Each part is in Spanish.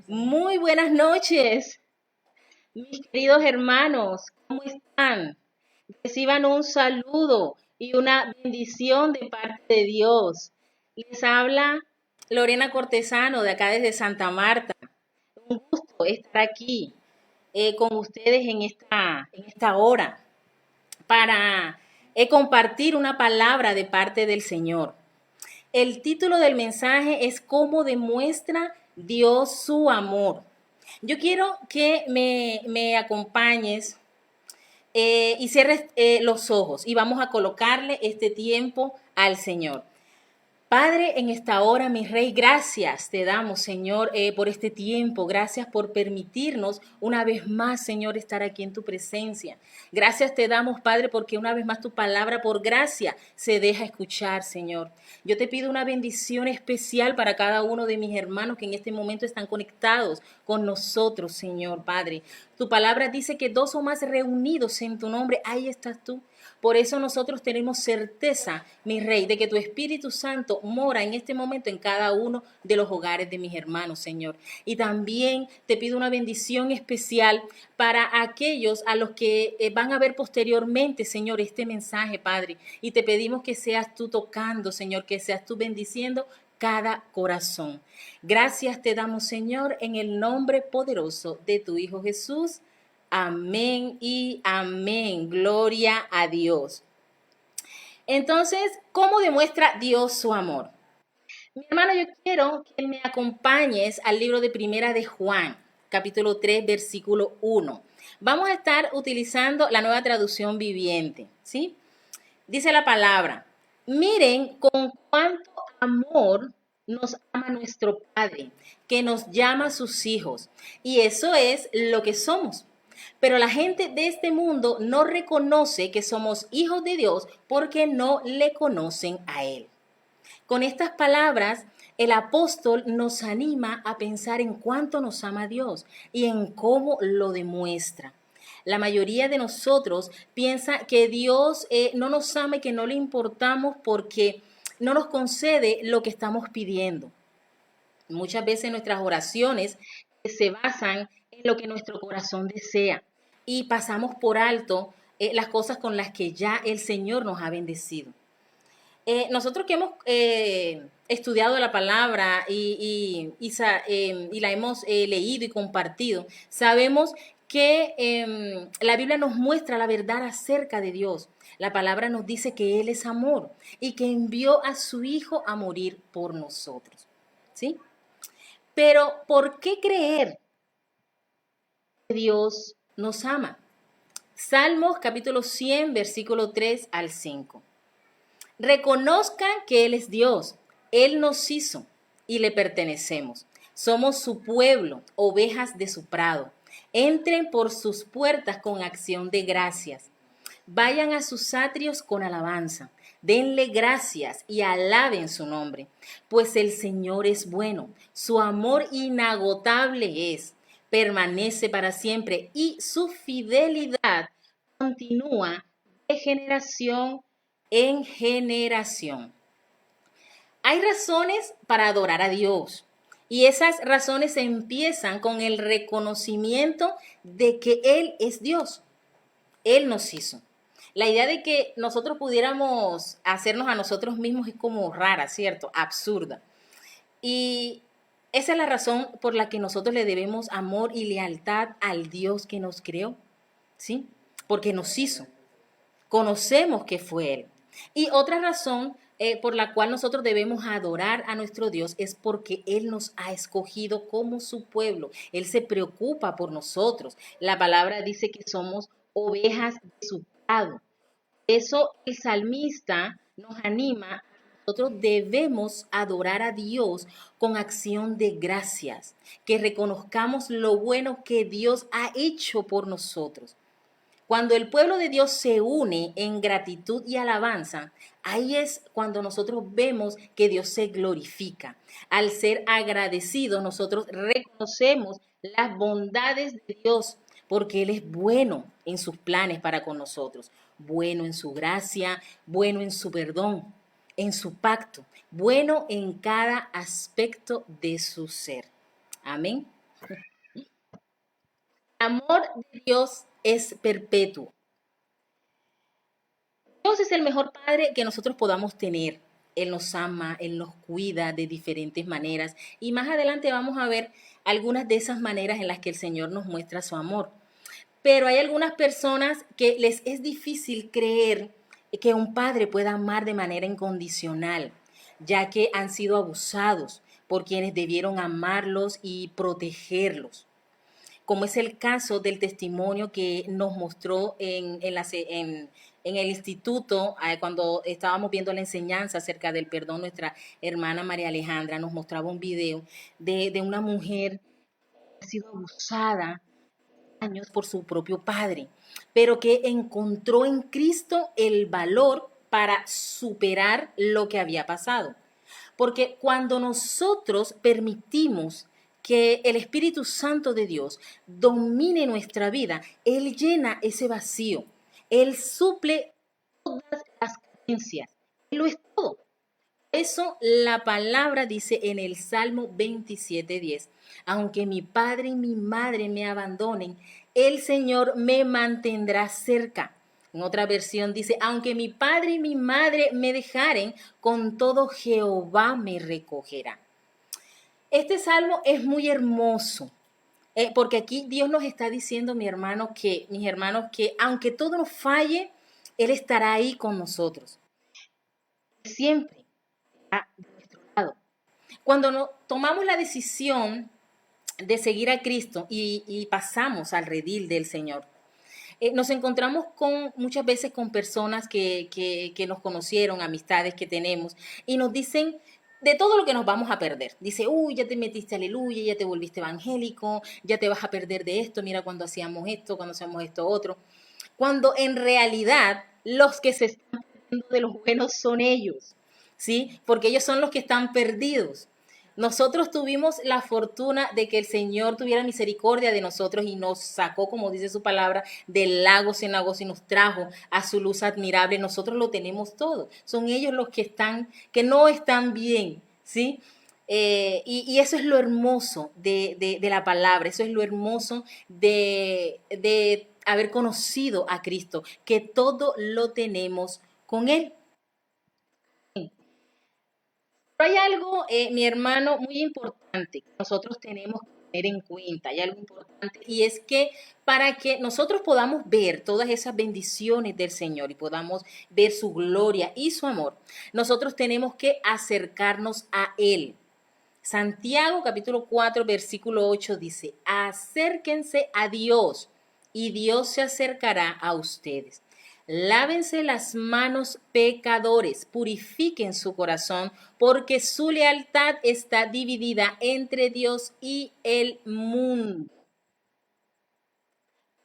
Muy buenas noches, mis queridos hermanos. ¿Cómo están? Reciban un saludo y una bendición de parte de Dios. Les habla Lorena Cortesano de acá desde Santa Marta. Un gusto estar aquí con ustedes en esta hora para compartir una palabra de parte del Señor. El título del mensaje es ¿Cómo demuestra Dios su amor? Yo quiero que me acompañes y cierres los ojos y vamos a colocarle este tiempo al Señor. Padre, en esta hora, mi Rey, gracias te damos, Señor, por este tiempo. Gracias por permitirnos una vez más, Señor, estar aquí en tu presencia. Gracias te damos, Padre, porque una vez más tu palabra por gracia se deja escuchar, Señor. Yo te pido una bendición especial para cada uno de mis hermanos que en este momento están conectados con nosotros, Señor, Padre. Tu palabra dice que dos o más reunidos en tu nombre, ahí estás tú. Por eso nosotros tenemos certeza, mi Rey, de que tu Espíritu Santo mora en este momento en cada uno de los hogares de mis hermanos, Señor. Y también te pido una bendición especial para aquellos a los que van a ver posteriormente, Señor, este mensaje, Padre. Y te pedimos que seas tú tocando, Señor, que seas tú bendiciendo cada corazón. Gracias te damos, Señor, en el nombre poderoso de tu Hijo Jesús. Amén y amén. Gloria a Dios. Entonces, ¿cómo demuestra Dios su amor? Mi hermano, yo quiero que me acompañes al libro de Primera de Juan, capítulo 3, versículo 1. Vamos a estar utilizando la nueva traducción viviente, ¿sí? Dice la palabra, miren con cuánto amor nos ama nuestro Padre, que nos llama sus hijos. Y eso es lo que somos. Pero la gente de este mundo no reconoce que somos hijos de Dios porque no le conocen a Él. Con estas palabras, el apóstol nos anima a pensar en cuánto nos ama Dios y en cómo lo demuestra. La mayoría de nosotros piensa que Dios no nos ama y que no le importamos porque no nos concede lo que estamos pidiendo. Muchas veces nuestras oraciones se basan en lo que nuestro corazón desea y pasamos por alto las cosas con las que ya el Señor nos ha bendecido. Nosotros que hemos estudiado la palabra y la hemos leído y compartido, sabemos que la Biblia nos muestra la verdad acerca de Dios. La palabra nos dice que Él es amor y que envió a su Hijo a morir por nosotros. ¿Sí? Pero, ¿por qué creer que Dios nos ama? Salmos capítulo 100, versículo 3 al 5. Reconozcan que Él es Dios, Él nos hizo y le pertenecemos. Somos su pueblo, ovejas de su prado. Entren por sus puertas con acción de gracias. Vayan a sus atrios con alabanza. Denle gracias y alaben su nombre, pues el Señor es bueno, su amor inagotable es, permanece para siempre y su fidelidad continúa de generación en generación. Hay razones para adorar a Dios y esas razones empiezan con el reconocimiento de que Él es Dios. Él nos hizo. La idea de que nosotros pudiéramos hacernos a nosotros mismos es como rara, ¿cierto? Absurda. Y esa es la razón por la que nosotros le debemos amor y lealtad al Dios que nos creó, ¿sí? Porque nos hizo. Conocemos que fue Él. Y otra razón por la cual nosotros debemos adorar a nuestro Dios es porque Él nos ha escogido como su pueblo. Él se preocupa por nosotros. La palabra dice que somos ovejas de su prado. Por eso el salmista nos anima. Nosotros debemos adorar a Dios con acción de gracias, que reconozcamos lo bueno que Dios ha hecho por nosotros. Cuando el pueblo de Dios se une en gratitud y alabanza, ahí es cuando nosotros vemos que Dios se glorifica. Al ser agradecidos, nosotros reconocemos las bondades de Dios, porque Él es bueno en sus planes para con nosotros, bueno en su gracia, bueno en su perdón, en su pacto, bueno en cada aspecto de su ser. Amén. El amor de Dios es perpetuo. Dios es el mejor padre que nosotros podamos tener. Él nos ama, Él nos cuida de diferentes maneras y más adelante vamos a ver algunas de esas maneras en las que el Señor nos muestra su amor. Pero hay algunas personas que les es difícil creer que un padre pueda amar de manera incondicional, ya que han sido abusados por quienes debieron amarlos y protegerlos, como es el caso del testimonio que nos mostró en el instituto, cuando estábamos viendo la enseñanza acerca del perdón. Nuestra hermana María Alejandra nos mostraba un video de una mujer que ha sido abusada años por su propio padre, pero que encontró en Cristo el valor para superar lo que había pasado. Porque cuando nosotros permitimos que el Espíritu Santo de Dios domine nuestra vida, Él llena ese vacío, Él suple todas las carencias, Él lo es todo. Eso la palabra dice en el Salmo 27:10. Aunque mi padre y mi madre me abandonen, el Señor me mantendrá cerca. En otra versión dice, aunque mi padre y mi madre me dejaren, con todo Jehová me recogerá. Este salmo es muy hermoso, porque aquí Dios nos está diciendo, mis hermanos, que aunque todo nos falle, Él estará ahí con nosotros. Siempre a nuestro lado. Cuando tomamos la decisión de seguir a Cristo y pasamos al redil del Señor, nos encontramos muchas veces con personas que nos conocieron, amistades que tenemos, y nos dicen de todo lo que nos vamos a perder. Dice, uy, ya te metiste, aleluya, ya te volviste evangélico, ya te vas a perder de esto, mira cuando hacíamos esto otro. Cuando en realidad los que se están perdiendo de los buenos son ellos, ¿sí? Porque ellos son los que están perdidos. Nosotros tuvimos la fortuna de que el Señor tuviera misericordia de nosotros y nos sacó, como dice su palabra, del lago cenagoso y nos trajo a su luz admirable. Nosotros lo tenemos todo. Son ellos los que no están bien, ¿sí? Y eso es lo hermoso de la palabra, eso es lo hermoso de haber conocido a Cristo, que todo lo tenemos con Él. Pero hay algo, mi hermano, muy importante que nosotros tenemos que tener en cuenta. Hay algo importante y es que para que nosotros podamos ver todas esas bendiciones del Señor y podamos ver su gloria y su amor, nosotros tenemos que acercarnos a Él. Santiago capítulo 4 versículo 8 dice, acérquense a Dios y Dios se acercará a ustedes. Lávense las manos pecadores, purifiquen su corazón, porque su lealtad está dividida entre Dios y el mundo.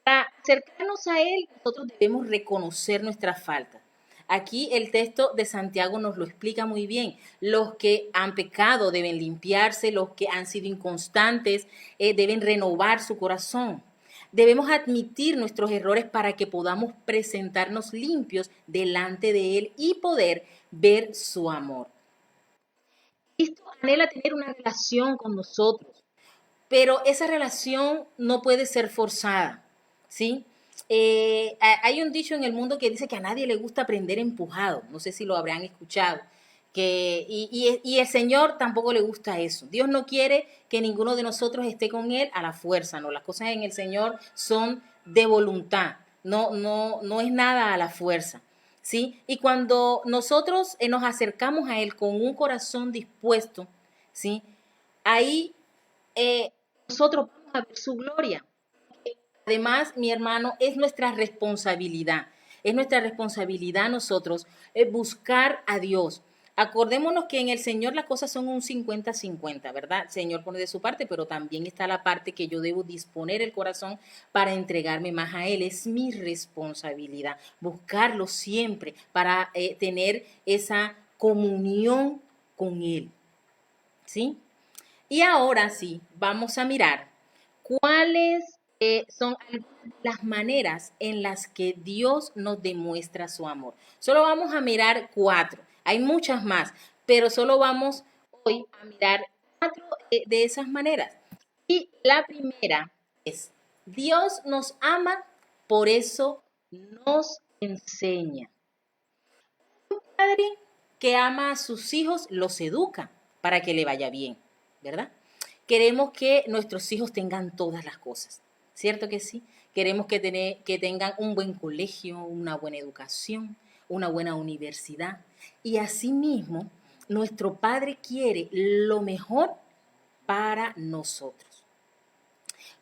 Para acercarnos a Él, nosotros debemos reconocer nuestras faltas. Aquí el texto de Santiago nos lo explica muy bien. Los que han pecado deben limpiarse, los que han sido inconstantes deben renovar su corazón. Debemos admitir nuestros errores para que podamos presentarnos limpios delante de Él y poder ver su amor. Cristo anhela tener una relación con nosotros, pero esa relación no puede ser forzada, ¿sí? Hay un dicho en el mundo que dice que a nadie le gusta aprender empujado, no sé si lo habrán escuchado, y el Señor tampoco le gusta eso. Dios no quiere que ninguno de nosotros esté con Él a la fuerza, no, las cosas en el Señor son de voluntad, no es nada a la fuerza. ¿Sí? Y cuando nosotros nos acercamos a Él con un corazón dispuesto, ¿sí? Ahí nosotros vamos a ver su gloria. Además, mi hermano, es nuestra responsabilidad nosotros buscar a Dios. Acordémonos que en el Señor las cosas son un 50-50, ¿verdad? El Señor pone de su parte, pero también está la parte que yo debo disponer el corazón para entregarme más a Él. Es mi responsabilidad buscarlo siempre para tener esa comunión con Él, ¿sí? Y ahora sí, vamos a mirar cuáles son las maneras en las que Dios nos demuestra su amor. Solo vamos a mirar 4. Hay muchas más, pero solo vamos hoy a mirar 4 de esas maneras. Y La primera es, Dios nos ama, por eso nos enseña. Un padre que ama a sus hijos los educa para que le vaya bien, ¿verdad? Queremos que nuestros hijos tengan todas las cosas, ¿cierto que sí? Queremos que tengan un buen colegio, una buena educación, una buena universidad. Y asimismo, nuestro Padre quiere lo mejor para nosotros.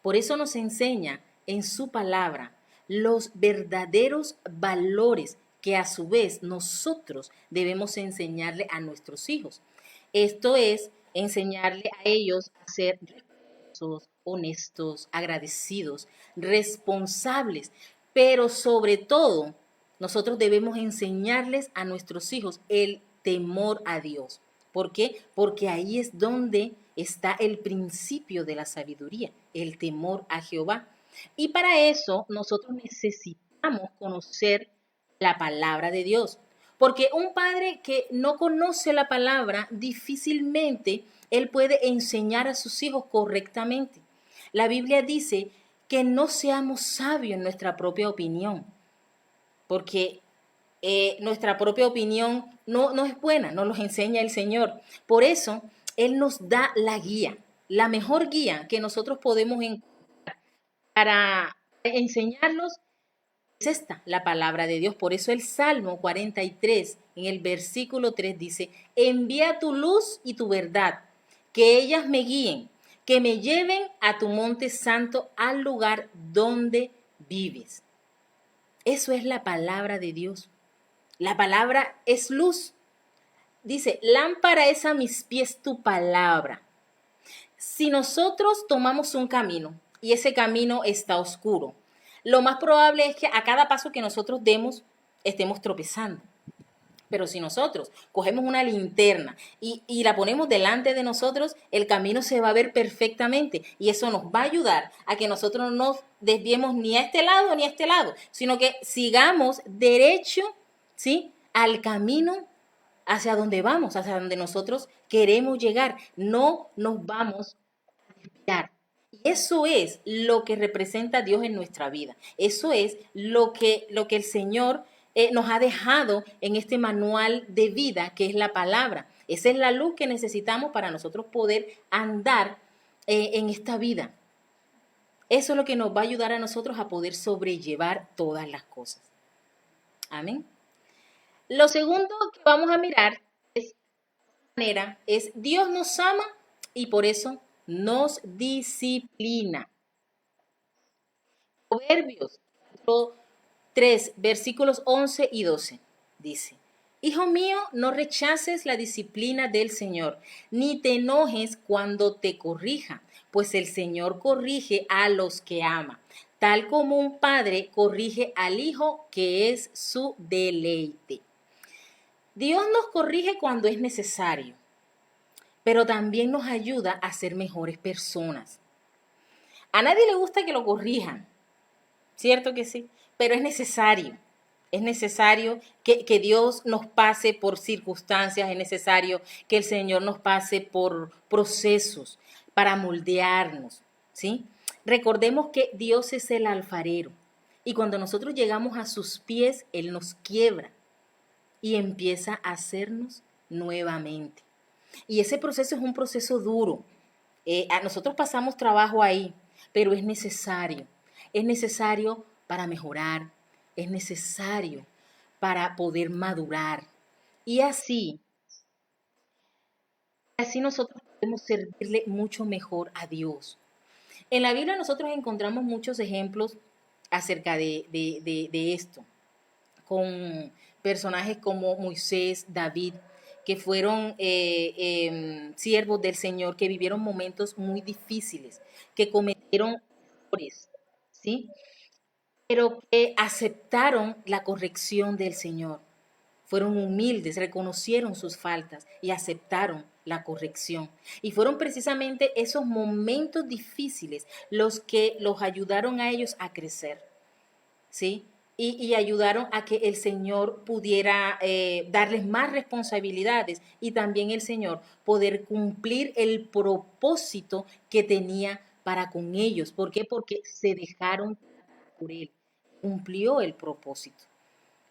Por eso nos enseña en su palabra los verdaderos valores que a su vez nosotros debemos enseñarle a nuestros hijos. Esto es enseñarle a ellos a ser respetuosos, honestos, agradecidos, responsables, pero sobre todo nosotros debemos enseñarles a nuestros hijos el temor a Dios. ¿Por qué? Porque ahí es donde está el principio de la sabiduría, el temor a Jehová. Y para eso nosotros necesitamos conocer la palabra de Dios. Porque un padre que no conoce la palabra, difícilmente él puede enseñar a sus hijos correctamente. La Biblia dice que no seamos sabios en nuestra propia opinión, porque nuestra propia opinión no es buena, nos los enseña el Señor. Por eso, Él nos da la guía, la mejor guía que nosotros podemos encontrar para enseñarlos es esta, la palabra de Dios. Por eso el Salmo 43, en el versículo 3 dice, envía tu luz y tu verdad, que ellas me guíen, que me lleven a tu monte santo, al lugar donde vives. Eso es la palabra de Dios. La palabra es luz. Dice, lámpara es a mis pies tu palabra. Si nosotros tomamos un camino y ese camino está oscuro, lo más probable es que a cada paso que nosotros demos estemos tropezando. Pero si nosotros cogemos una linterna y la ponemos delante de nosotros, el camino se va a ver perfectamente y eso nos va a ayudar a que nosotros no nos desviemos ni a este lado ni a este lado, sino que sigamos derecho, ¿sí?, al camino hacia donde vamos, hacia donde nosotros queremos llegar. No nos vamos a desviar. Y eso es lo que representa Dios en nuestra vida. Eso es lo que el Señor nos ha dejado en este manual de vida que es la palabra. Esa es la luz que necesitamos para nosotros poder andar en esta vida. Eso es lo que nos va a ayudar a nosotros a poder sobrellevar todas las cosas. Amén. Lo segundo que vamos a mirar es Dios nos ama y por eso nos disciplina. Proverbios 3, versículos 11 y 12 dice, Hijo mío, no rechaces la disciplina del Señor, ni te enojes cuando te corrija, pues el Señor corrige a los que ama, tal como un padre corrige al hijo que es su deleite. Dios nos corrige cuando es necesario, pero también nos ayuda a ser mejores personas. A nadie le gusta que lo corrijan, ¿cierto que sí? Pero es necesario. Es necesario que Dios nos pase por circunstancias, es necesario que el Señor nos pase por procesos para moldearnos, ¿sí? Recordemos que Dios es el alfarero y cuando nosotros llegamos a sus pies, Él nos quiebra y empieza a hacernos nuevamente. Y ese proceso es un proceso duro. Nosotros pasamos trabajo ahí, pero es necesario. Es necesario para mejorar, es necesario para poder madurar. Y así nosotros podemos servirle mucho mejor a Dios. En la Biblia nosotros encontramos muchos ejemplos acerca de esto, con personajes como Moisés, David, que fueron siervos del Señor, que vivieron momentos muy difíciles, que cometieron errores, ¿sí? Pero que aceptaron la corrección del Señor. Fueron humildes, reconocieron sus faltas y aceptaron la corrección. Y fueron precisamente esos momentos difíciles los que los ayudaron a ellos a crecer, ¿sí? Y ayudaron a que el Señor pudiera darles más responsabilidades y también el Señor poder cumplir el propósito que tenía para con ellos. ¿Por qué? Porque se dejaron por Él. Cumplió el propósito.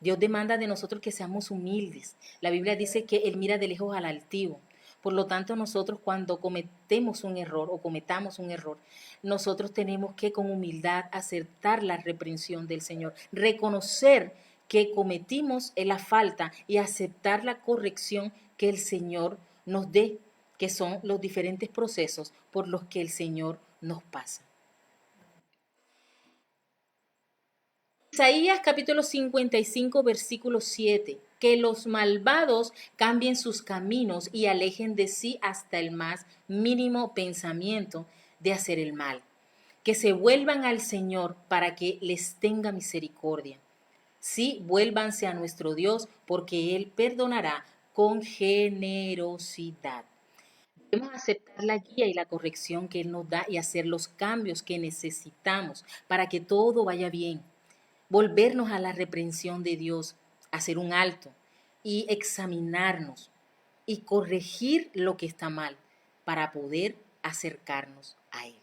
Dios demanda de nosotros que seamos humildes. La Biblia dice que Él mira de lejos al altivo. Por lo tanto, nosotros cuando cometemos un error o cometamos un error, nosotros tenemos que con humildad aceptar la reprensión del Señor, reconocer que cometimos la falta y aceptar la corrección que el Señor nos dé, que son los diferentes procesos por los que el Señor nos pasa. Isaías capítulo 55, versículo 7, que los malvados cambien sus caminos y alejen de sí hasta el más mínimo pensamiento de hacer el mal, que se vuelvan al Señor para que les tenga misericordia. Sí, vuélvanse a nuestro Dios, porque Él perdonará con generosidad. Debemos aceptar la guía y la corrección que Él nos da y hacer los cambios que necesitamos para que todo vaya bien. Volvernos a la reprensión de Dios, hacer un alto y examinarnos y corregir lo que está mal para poder acercarnos a Él.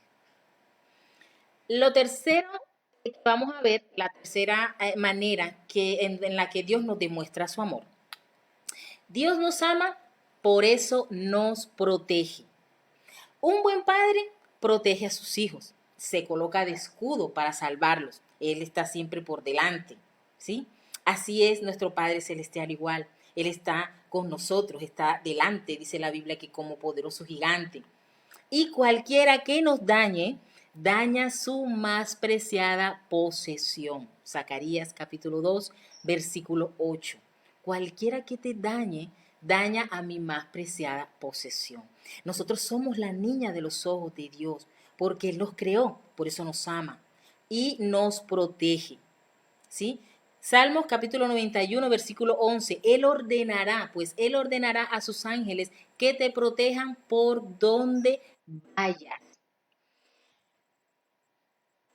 Lo tercero que vamos a ver, la tercera manera en la que Dios nos demuestra su amor. Dios nos ama, por eso nos protege. Un buen padre protege a sus hijos, se coloca de escudo para salvarlos. Él está siempre por delante, ¿sí? Así es nuestro Padre Celestial igual. Él está con nosotros, está delante, dice la Biblia, que como poderoso gigante. Y cualquiera que nos dañe, daña su más preciada posesión. Zacarías capítulo 2, versículo 8. Cualquiera que te dañe, daña a mi más preciada posesión. Nosotros somos la niña de los ojos de Dios, porque Él nos creó, por eso nos ama y nos protege, ¿sí? Salmos capítulo 91, versículo 11. Él ordenará a sus ángeles que te protejan por donde vayas.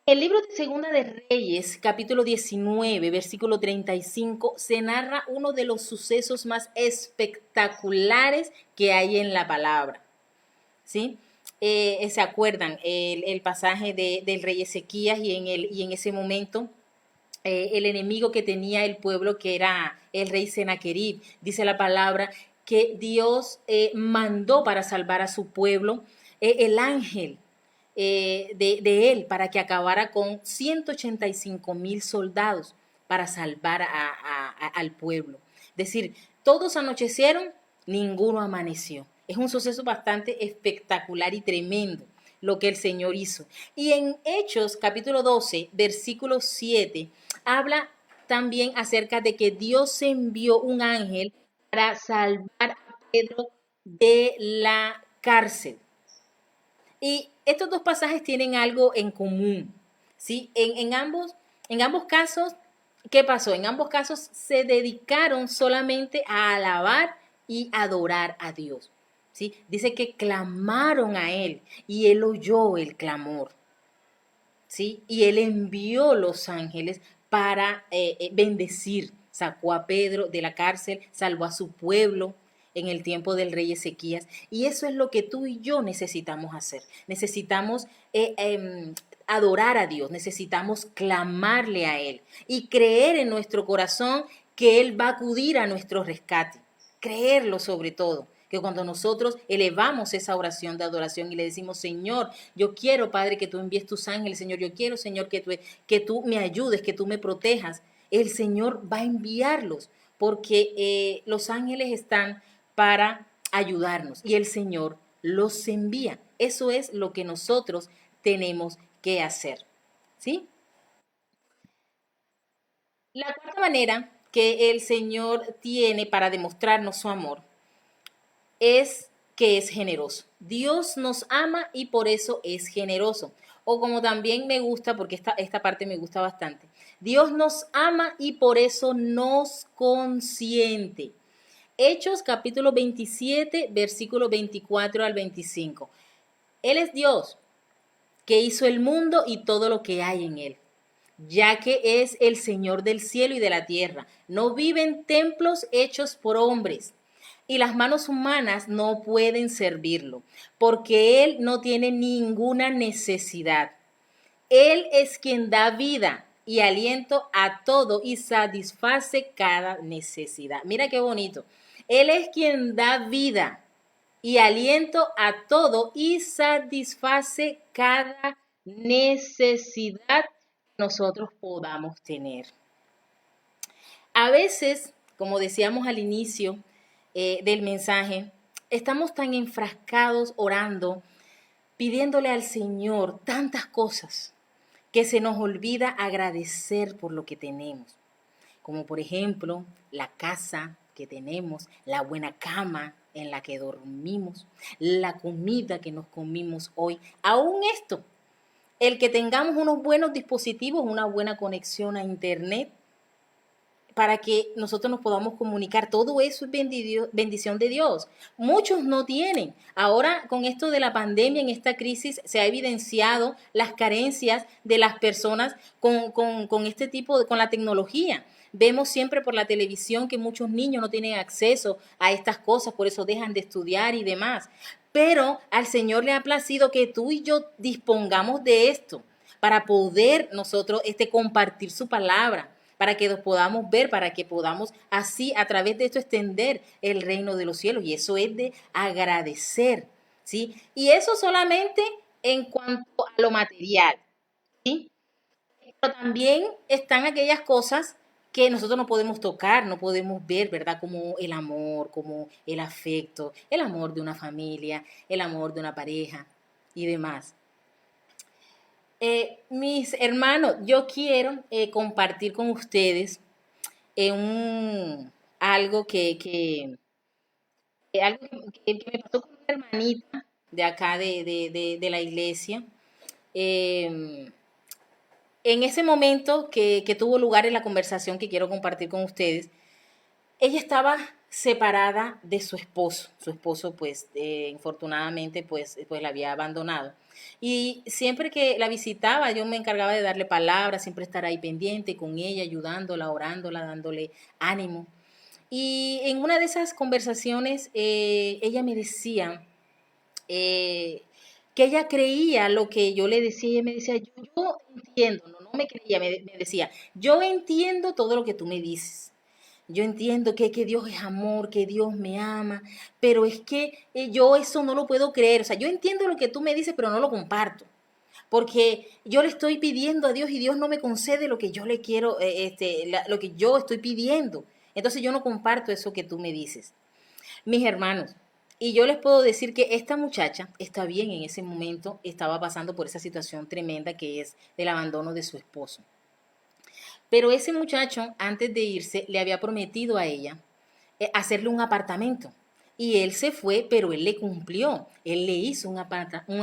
El libro de Segunda de Reyes, capítulo 19, versículo 35, se narra uno de los sucesos más espectaculares que hay en la palabra, ¿sí? ¿Se acuerdan? El pasaje del rey Ezequías y en ese momento el enemigo que tenía el pueblo, que era el rey Senaquerib. Dice la palabra que Dios mandó para salvar a su pueblo el ángel de él para que acabara con 185,000 soldados para salvar al pueblo. Es decir, todos anochecieron, ninguno amaneció. Es un suceso bastante espectacular y tremendo lo que el Señor hizo. Y en Hechos capítulo 12, versículo 7, habla también acerca de que Dios envió un ángel para salvar a Pedro de la cárcel. Y estos dos pasajes tienen algo en común, ¿sí? En ambos casos, ¿qué pasó? En ambos casos se dedicaron solamente a alabar y adorar a Dios, ¿sí? Dice que clamaron a Él y Él oyó el clamor, ¿sí? Y Él envió los ángeles para bendecir, sacó a Pedro de la cárcel, salvó a su pueblo en el tiempo del rey Ezequías. Y eso es lo que tú y yo necesitamos hacer. Necesitamos adorar a Dios, necesitamos clamarle a Él y creer en nuestro corazón que Él va a acudir a nuestro rescate. Creerlo sobre todo. Que cuando nosotros elevamos esa oración de adoración y le decimos, Señor, yo quiero, Padre, que tú envíes tus ángeles, Señor, yo quiero, Señor, que tú me ayudes, que tú me protejas, el Señor va a enviarlos, porque los ángeles están para ayudarnos y el Señor los envía. Eso es lo que nosotros tenemos que hacer, ¿sí? La cuarta manera que el Señor tiene para demostrarnos su amor es que es generoso. Dios nos ama y por eso es generoso. O como también me gusta, porque esta parte me gusta bastante, Dios nos ama y por eso nos consiente. Hechos capítulo 27, versículo 24 al 25. Él es Dios que hizo el mundo y todo lo que hay en él, ya que es el Señor del cielo y de la tierra. No vive en templos hechos por hombres, y las manos humanas no pueden servirlo, porque Él no tiene ninguna necesidad. Él es quien da vida y aliento a todo y satisface cada necesidad. Mira qué bonito. Él es quien da vida y aliento a todo y satisface cada necesidad que nosotros podamos tener. A veces, como decíamos al inicio del mensaje, estamos tan enfrascados orando, pidiéndole al Señor tantas cosas que se nos olvida agradecer por lo que tenemos, como por ejemplo la casa que tenemos, la buena cama en la que dormimos, la comida que nos comimos hoy, aún esto, el que tengamos unos buenos dispositivos, una buena conexión a internet, para que nosotros nos podamos comunicar. Todo eso es bendición de Dios. Muchos no tienen. Ahora, con esto de la pandemia, en esta crisis, se ha evidenciado las carencias de las personas con este tipo, con la tecnología. Vemos siempre por la televisión que muchos niños no tienen acceso a estas cosas, por eso dejan de estudiar y demás. Pero al Señor le ha placido que tú y yo dispongamos de esto para poder nosotros compartir su palabra, para que nos podamos ver, para que podamos así a través de esto extender el reino de los cielos. Y eso es de agradecer, ¿sí? Y eso solamente en cuanto a lo material, ¿sí? Pero también están aquellas cosas que nosotros no podemos tocar, no podemos ver, ¿verdad? Como el amor, como el afecto, el amor de una familia, el amor de una pareja y demás. Mis hermanos, yo quiero compartir con ustedes algo que me pasó con una hermanita de acá de la iglesia. Eh, en ese momento que tuvo lugar en la conversación que quiero compartir con ustedes, ella estaba separada de su esposo. Su esposo, pues, infortunadamente, pues la había abandonado. Y siempre que la visitaba, yo me encargaba de darle palabras, siempre estar ahí pendiente con ella, ayudándola, orándola, dándole ánimo. Y en una de esas conversaciones, ella me decía eh, que ella creía lo que yo le decía. Ella me decía, yo entiendo, no me creía, me decía, yo entiendo todo lo que tú me dices. Yo entiendo que Dios es amor, que Dios me ama, pero es que yo eso no lo puedo creer. O sea, yo entiendo lo que tú me dices, pero no lo comparto. Porque yo le estoy pidiendo a Dios y Dios no me concede lo que yo le quiero, lo que yo estoy pidiendo. Entonces yo no comparto eso que tú me dices. Mis hermanos, y yo les puedo decir que esta muchacha está bien en ese momento, estaba pasando por esa situación tremenda que es el abandono de su esposo. Pero ese muchacho, antes de irse, le había prometido a ella hacerle un apartamento. Y él se fue, pero él le cumplió. Él le hizo un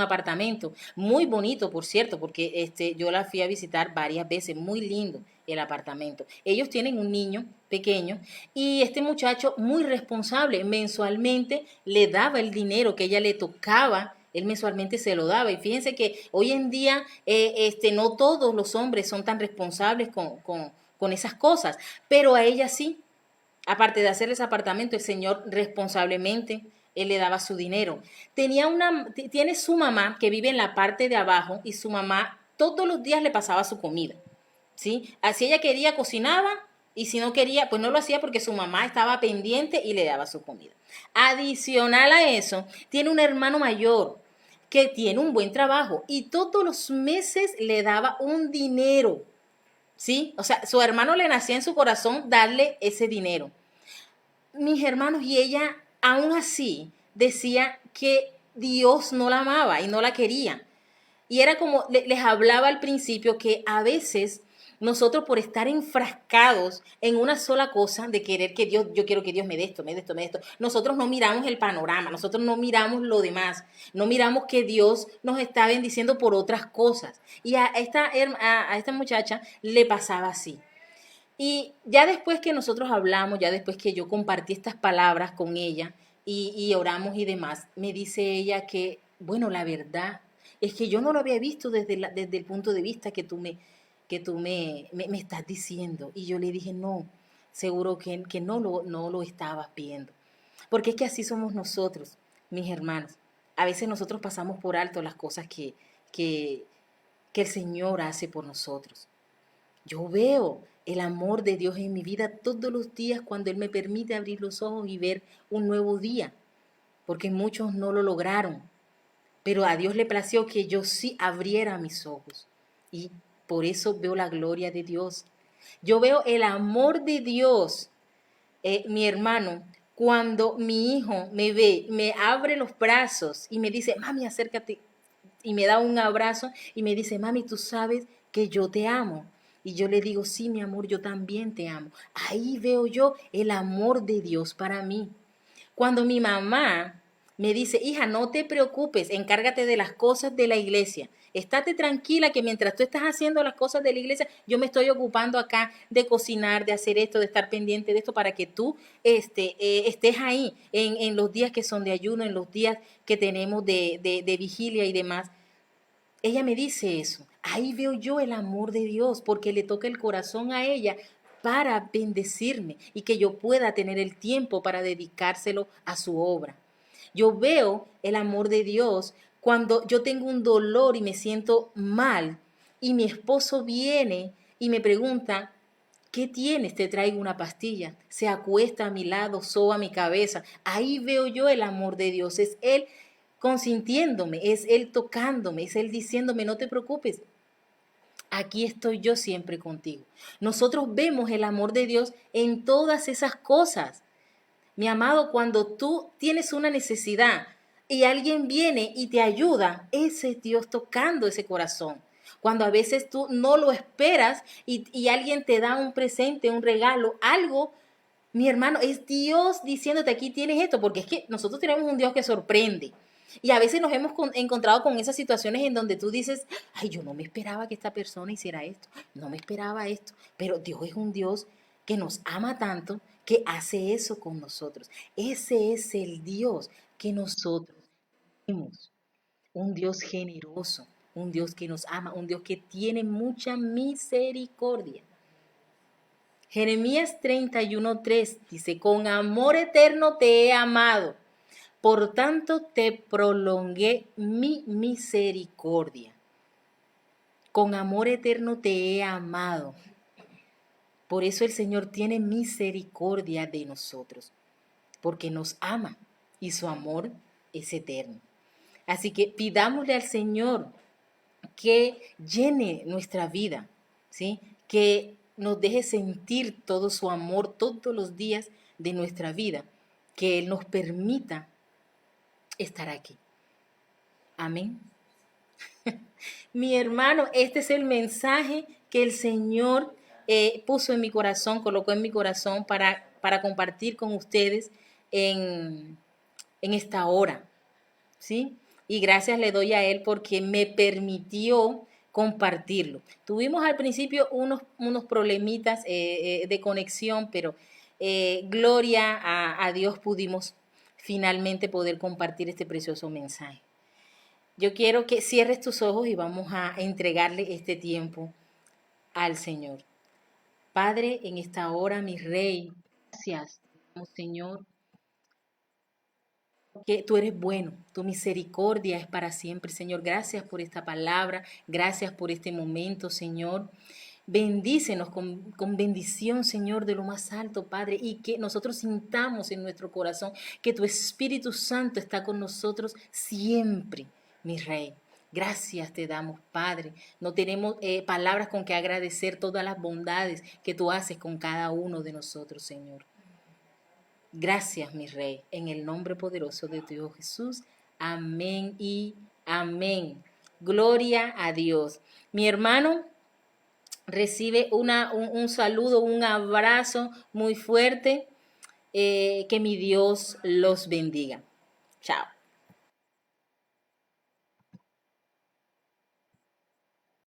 apartamento muy bonito, por cierto, porque yo la fui a visitar varias veces, muy lindo el apartamento. Ellos tienen un niño pequeño y este muchacho muy responsable, mensualmente le daba el dinero que ella le tocaba, él mensualmente se lo daba. Y fíjense que hoy en día no todos los hombres son tan responsables con esas cosas, pero a ella sí. Aparte de hacerles apartamento, el señor responsablemente, él le daba su dinero. Tiene su mamá que vive en la parte de abajo y su mamá todos los días le pasaba su comida, ¿sí? Así ella quería, cocinaba y si no quería, pues no lo hacía porque su mamá estaba pendiente y le daba su comida. Adicional a eso, tiene un hermano mayor que tiene un buen trabajo y todos los meses le daba un dinero, ¿sí? O sea, su hermano le nacía en su corazón darle ese dinero. Mis hermanos, y ella aún así decía que Dios no la amaba y no la quería. Y era como les hablaba al principio que a veces nosotros por estar enfrascados en una sola cosa de querer que Dios, yo quiero que Dios me dé esto, me dé esto, me dé esto, nosotros no miramos el panorama, nosotros no miramos lo demás, no miramos que Dios nos está bendiciendo por otras cosas. Y a esta muchacha le pasaba así. Y ya después que nosotros hablamos, ya después que yo compartí estas palabras con ella y oramos y demás, me dice ella que, bueno, la verdad es que yo no lo había visto desde el punto de vista que tú me estás diciendo. Y yo le dije, no, seguro que no lo estabas viendo. Porque es que así somos nosotros, mis hermanos. A veces nosotros pasamos por alto las cosas que, que el Señor hace por nosotros. Yo veo el amor de Dios en mi vida todos los días cuando Él me permite abrir los ojos y ver un nuevo día, porque muchos no lo lograron, pero a Dios le plació que yo sí abriera mis ojos y por eso veo la gloria de Dios. Yo veo el amor de Dios, mi hermano, cuando mi hijo me ve, me abre los brazos y me dice, mami, acércate, y me da un abrazo y me dice, mami, tú sabes que yo te amo. Y yo le digo, sí, mi amor, yo también te amo. Ahí veo yo el amor de Dios para mí. Cuando mi mamá me dice, hija, no te preocupes, encárgate de las cosas de la iglesia. Estate tranquila que mientras tú estás haciendo las cosas de la iglesia, yo me estoy ocupando acá de cocinar, de hacer esto, de estar pendiente de esto para que tú estés ahí en los días que son de ayuno, en los días que tenemos de vigilia y demás. Ella me dice eso. Ahí veo yo el amor de Dios porque le toca el corazón a ella para bendecirme y que yo pueda tener el tiempo para dedicárselo a su obra. Yo veo el amor de Dios cuando yo tengo un dolor y me siento mal y mi esposo viene y me pregunta, ¿qué tienes? Te traigo una pastilla. Se acuesta a mi lado, soba mi cabeza. Ahí veo yo el amor de Dios. Es Él consintiéndome, es Él tocándome, es Él diciéndome, no te preocupes, aquí estoy yo siempre contigo. Nosotros vemos el amor de Dios en todas esas cosas. Mi amado, cuando tú tienes una necesidad y alguien viene y te ayuda, ese es Dios tocando ese corazón. Cuando a veces tú no lo esperas y alguien te da un presente, un regalo, algo, mi hermano, es Dios diciéndote aquí tienes esto, porque es que nosotros tenemos un Dios que sorprende. Y a veces nos hemos encontrado con esas situaciones en donde tú dices, ay, yo no me esperaba que esta persona hiciera esto, no me esperaba esto, pero Dios es un Dios que nos ama tanto que hace eso con nosotros. Ese es el Dios que nosotros tenemos, un Dios generoso, un Dios que nos ama, un Dios que tiene mucha misericordia. Jeremías 31:3 dice, con amor eterno te he amado, por tanto te prolongué mi misericordia. Con amor eterno te he amado. Por eso el Señor tiene misericordia de nosotros, porque nos ama y su amor es eterno. Así que pidámosle al Señor que llene nuestra vida, ¿sí? Que nos deje sentir todo su amor todos los días de nuestra vida, que Él nos permita estar aquí. Amén. Mi hermano, este es el mensaje que el Señor puso en mi corazón, colocó en mi corazón para compartir con ustedes en esta hora, ¿sí? Y gracias le doy a Él porque me permitió compartirlo. Tuvimos al principio unos problemitas de conexión, pero gloria a Dios pudimos finalmente poder compartir este precioso mensaje. Yo quiero que cierres tus ojos y vamos a entregarle este tiempo al Señor. Padre, en esta hora, mi Rey, gracias, Señor, que tú eres bueno, tu misericordia es para siempre, Señor. Gracias por esta palabra, gracias por este momento, Señor. Bendícenos con bendición, Señor, de lo más alto, Padre, y que nosotros sintamos en nuestro corazón que tu Espíritu Santo está con nosotros siempre, mi Rey. Gracias te damos, Padre. No tenemos palabras con que agradecer todas las bondades que tú haces con cada uno de nosotros, Señor. Gracias, mi Rey, en el nombre poderoso de Dios Jesús. Amén y amén. Gloria a Dios. Mi hermano, recibe un saludo, un abrazo muy fuerte. Que mi Dios los bendiga. Chao.